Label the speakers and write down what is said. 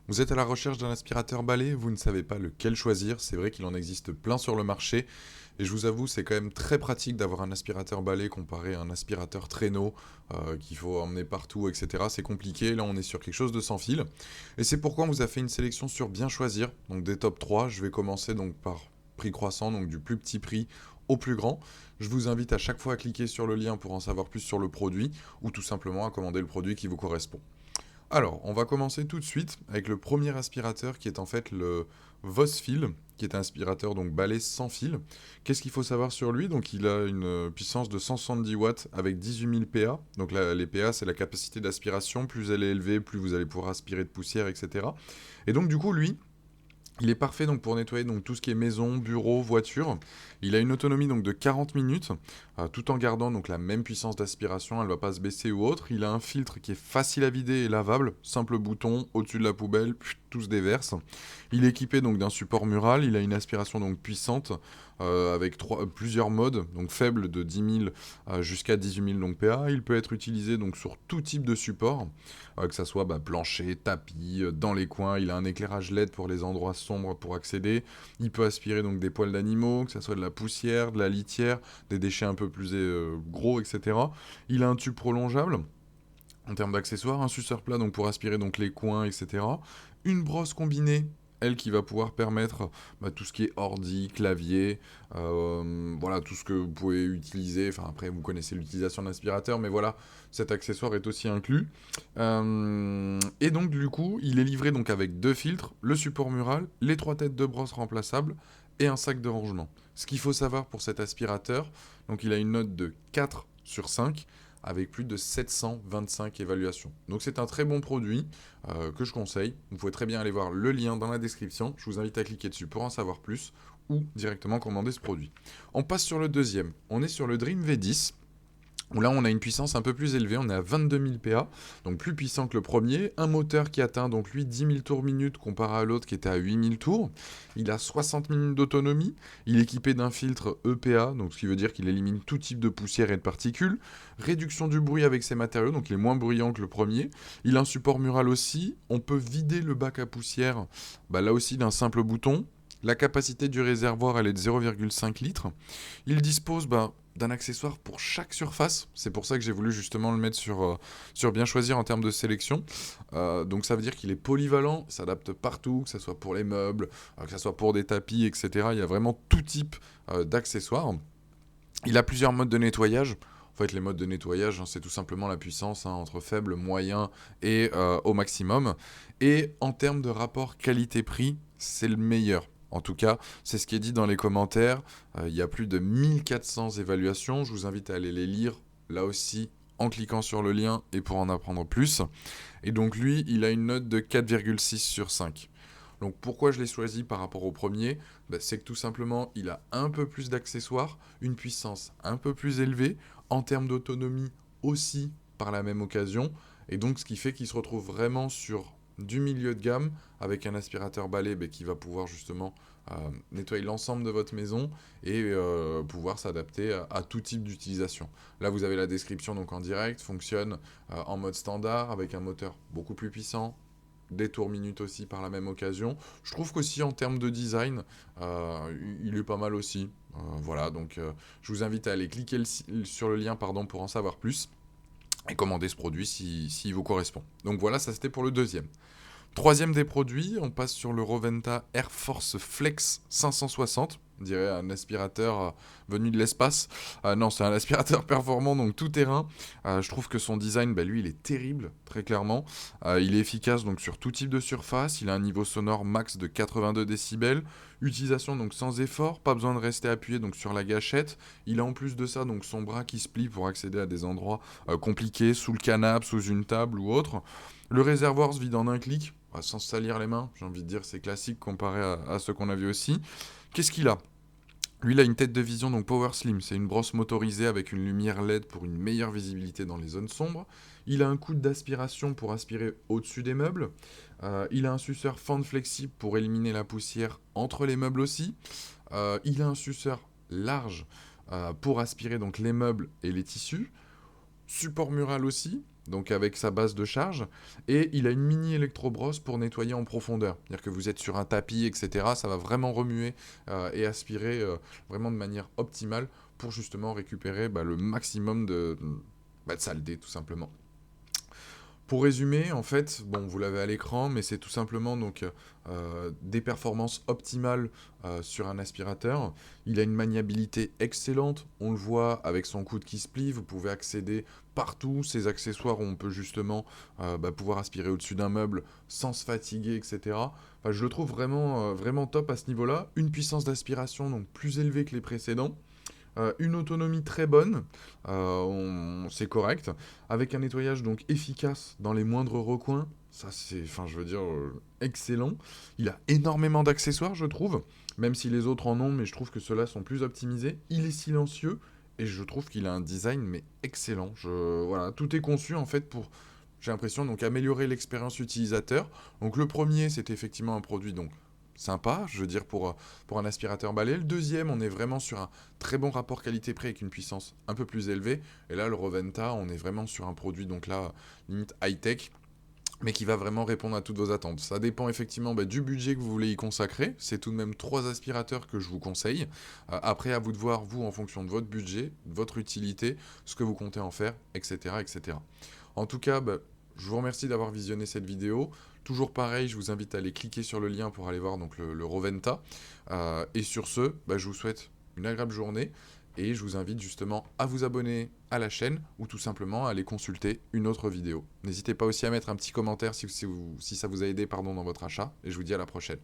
Speaker 1: Vous êtes à la recherche d'un aspirateur balai, vous ne savez pas lequel choisir, c'est vrai qu'il en existe plein sur le marché, et je vous avoue, c'est quand même très pratique d'avoir un aspirateur balai comparé à un aspirateur traîneau qu'il faut emmener partout, etc. C'est compliqué, là on est sur quelque chose de sans fil, et c'est pourquoi on vous a fait une sélection sur bien choisir, donc des top 3. Je vais commencer donc par prix croissant, donc du plus petit prix au plus grand. Je vous invite à chaque fois à cliquer sur le lien pour en savoir plus sur le produit, ou tout simplement à commander le produit qui vous correspond. Alors, on va commencer tout de suite avec le premier aspirateur qui est en fait le Vosfil, qui est un aspirateur donc balai sans fil. Qu'est-ce qu'il faut savoir sur lui? Donc, il a une puissance de 170 watts avec 18 000 PA. Donc, les PA, c'est la capacité d'aspiration. Plus elle est élevée, plus vous allez pouvoir aspirer de poussière, etc. Et donc, du coup, lui, il est parfait donc pour nettoyer donc tout ce qui est maison, bureau, voiture. Il a une autonomie donc de 40 minutes, tout en gardant donc la même puissance d'aspiration, elle ne va pas se baisser ou autre. Il a un filtre qui est facile à vider et lavable, simple bouton au-dessus de la poubelle, tout se déverse. Il est équipé donc d'un support mural, il a une aspiration donc puissante avec plusieurs modes, donc faible de 10 000 jusqu'à 18 000 donc PA. Il peut être utilisé donc sur tout type de support, que ça soit plancher, tapis, dans les coins. Il a un éclairage LED pour les endroits sombres pour accéder. Il peut aspirer donc des poils d'animaux, que ça soit de la poussière, de la litière, des déchets un peu plus gros, etc. Il a un tube prolongeable en termes d'accessoires, un suceur plat donc pour aspirer donc les coins, etc. Une brosse combinée, elle qui va pouvoir permettre tout ce qui est ordi, clavier, voilà tout ce que vous pouvez utiliser. Enfin après vous connaissez l'utilisation de l'aspirateur, mais voilà cet accessoire est aussi inclus. Et donc du coup il est livré donc avec deux filtres, le support mural, les trois têtes de brosse remplaçables et un sac de rangement. Ce qu'il faut savoir pour cet aspirateur, donc il a une note de 4 sur 5 avec plus de 725 évaluations. Donc c'est un très bon produit que je conseille. Vous pouvez très bien aller voir le lien dans la description. Je vous invite à cliquer dessus pour en savoir plus ou directement commander ce produit. On passe sur le deuxième. On est sur le Dream V10 où là on a une puissance un peu plus élevée, on est à 22 000 PA, donc plus puissant que le premier, un moteur qui atteint donc lui 10 000 tours minute comparé à l'autre qui était à 8 000 tours, il a 60 minutes d'autonomie, il est équipé d'un filtre EPA, donc ce qui veut dire qu'il élimine tout type de poussière et de particules, réduction du bruit avec ses matériaux, donc il est moins bruyant que le premier, il a un support mural aussi, on peut vider le bac à poussière, là aussi d'un simple bouton, la capacité du réservoir elle est de 0,5 litres, il dispose d'un accessoire pour chaque surface. C'est pour ça que j'ai voulu justement le mettre sur bien choisir en termes de sélection. Donc ça veut dire qu'il est polyvalent, s'adapte partout, que ce soit pour les meubles, que ce soit pour des tapis, etc. Il y a vraiment tout type d'accessoires. Il a plusieurs modes de nettoyage. En fait, les modes de nettoyage, c'est tout simplement la puissance entre faible, moyen et au maximum. Et en termes de rapport qualité-prix, c'est le meilleur. En tout cas, c'est ce qui est dit dans les commentaires. Il y a plus de 1400 évaluations. Je vous invite à aller les lire, là aussi, en cliquant sur le lien et pour en apprendre plus. Et donc lui, il a une note de 4,6 sur 5. Donc pourquoi je l'ai choisi par rapport au premier? C'est que tout simplement, il a un peu plus d'accessoires, une puissance un peu plus élevée, en termes d'autonomie aussi par la même occasion, et donc ce qui fait qu'il se retrouve vraiment sur du milieu de gamme, avec un aspirateur balai qui va pouvoir justement nettoyer l'ensemble de votre maison et pouvoir s'adapter à tout type d'utilisation. Là, vous avez la description donc en direct, fonctionne en mode standard avec un moteur beaucoup plus puissant, des tours minutes aussi par la même occasion. Je trouve qu'aussi en termes de design, il est pas mal aussi. Voilà, donc je vous invite à aller cliquer sur le lien pour en savoir plus et commander ce produit s'il vous correspond. Donc voilà, ça c'était pour le deuxième. Troisième des produits, on passe sur le Roventa Air Force Flex 560. On dirait un aspirateur venu de l'espace. Non, c'est un aspirateur performant, donc tout terrain. Je trouve que son design, lui, il est terrible, très clairement. Il est efficace donc sur tout type de surface. Il a un niveau sonore max de 82 décibels. Utilisation donc sans effort, pas besoin de rester appuyé donc sur la gâchette. Il a en plus de ça donc son bras qui se plie pour accéder à des endroits compliqués, sous le canapé, sous une table ou autre. Le réservoir se vide en un clic, sans se salir les mains. J'ai envie de dire c'est classique comparé à ce qu'on a vu aussi. Qu'est-ce qu'il a? Lui, il a une tête de vision donc Power Slim. C'est une brosse motorisée avec une lumière LED pour une meilleure visibilité dans les zones sombres. Il a un coude d'aspiration pour aspirer au-dessus des meubles. Il a un suceur fente flexible pour éliminer la poussière entre les meubles aussi. Il a un suceur large pour aspirer donc les meubles et les tissus. Support mural aussi. donc avec sa base de charge, et il a une mini électrobrosse pour nettoyer en profondeur. C'est-à-dire que vous êtes sur un tapis, etc. Ça va vraiment remuer et aspirer vraiment de manière optimale pour justement récupérer le maximum de saleté, tout simplement. Pour résumer, en fait, bon, vous l'avez à l'écran, mais c'est tout simplement donc des performances optimales sur un aspirateur. Il a une maniabilité excellente, on le voit avec son coude qui se plie, vous pouvez accéder partout, ces accessoires où on peut justement pouvoir aspirer au-dessus d'un meuble sans se fatiguer, etc. Enfin, je le trouve vraiment, vraiment top à ce niveau-là. Une puissance d'aspiration donc plus élevée que les précédents. Une autonomie très bonne, c'est correct, avec un nettoyage donc efficace dans les moindres recoins, ça c'est, enfin je veux dire, excellent. Il a énormément d'accessoires je trouve, même si les autres en ont, mais je trouve que ceux-là sont plus optimisés. Il est silencieux, et je trouve qu'il a un design mais excellent. Voilà, tout est conçu en fait pour, j'ai l'impression, donc améliorer l'expérience utilisateur. Donc le premier, c'est effectivement un produit donc sympa, je veux dire, pour un aspirateur balai. Le deuxième, on est vraiment sur un très bon rapport qualité-prix avec une puissance un peu plus élevée. Et là, le Roventa, on est vraiment sur un produit, donc là, limite high-tech, mais qui va vraiment répondre à toutes vos attentes. Ça dépend effectivement du budget que vous voulez y consacrer. C'est tout de même 3 aspirateurs que je vous conseille. Après, à vous de voir, vous, en fonction de votre budget, de votre utilité, ce que vous comptez en faire, etc. etc. En tout cas, je vous remercie d'avoir visionné cette vidéo. Toujours pareil, je vous invite à aller cliquer sur le lien pour aller voir donc, le Roventa. Et sur ce, je vous souhaite une agréable journée. Et je vous invite justement à vous abonner à la chaîne ou tout simplement à aller consulter une autre vidéo. N'hésitez pas aussi à mettre un petit commentaire si ça vous a aidé dans votre achat. Et je vous dis à la prochaine.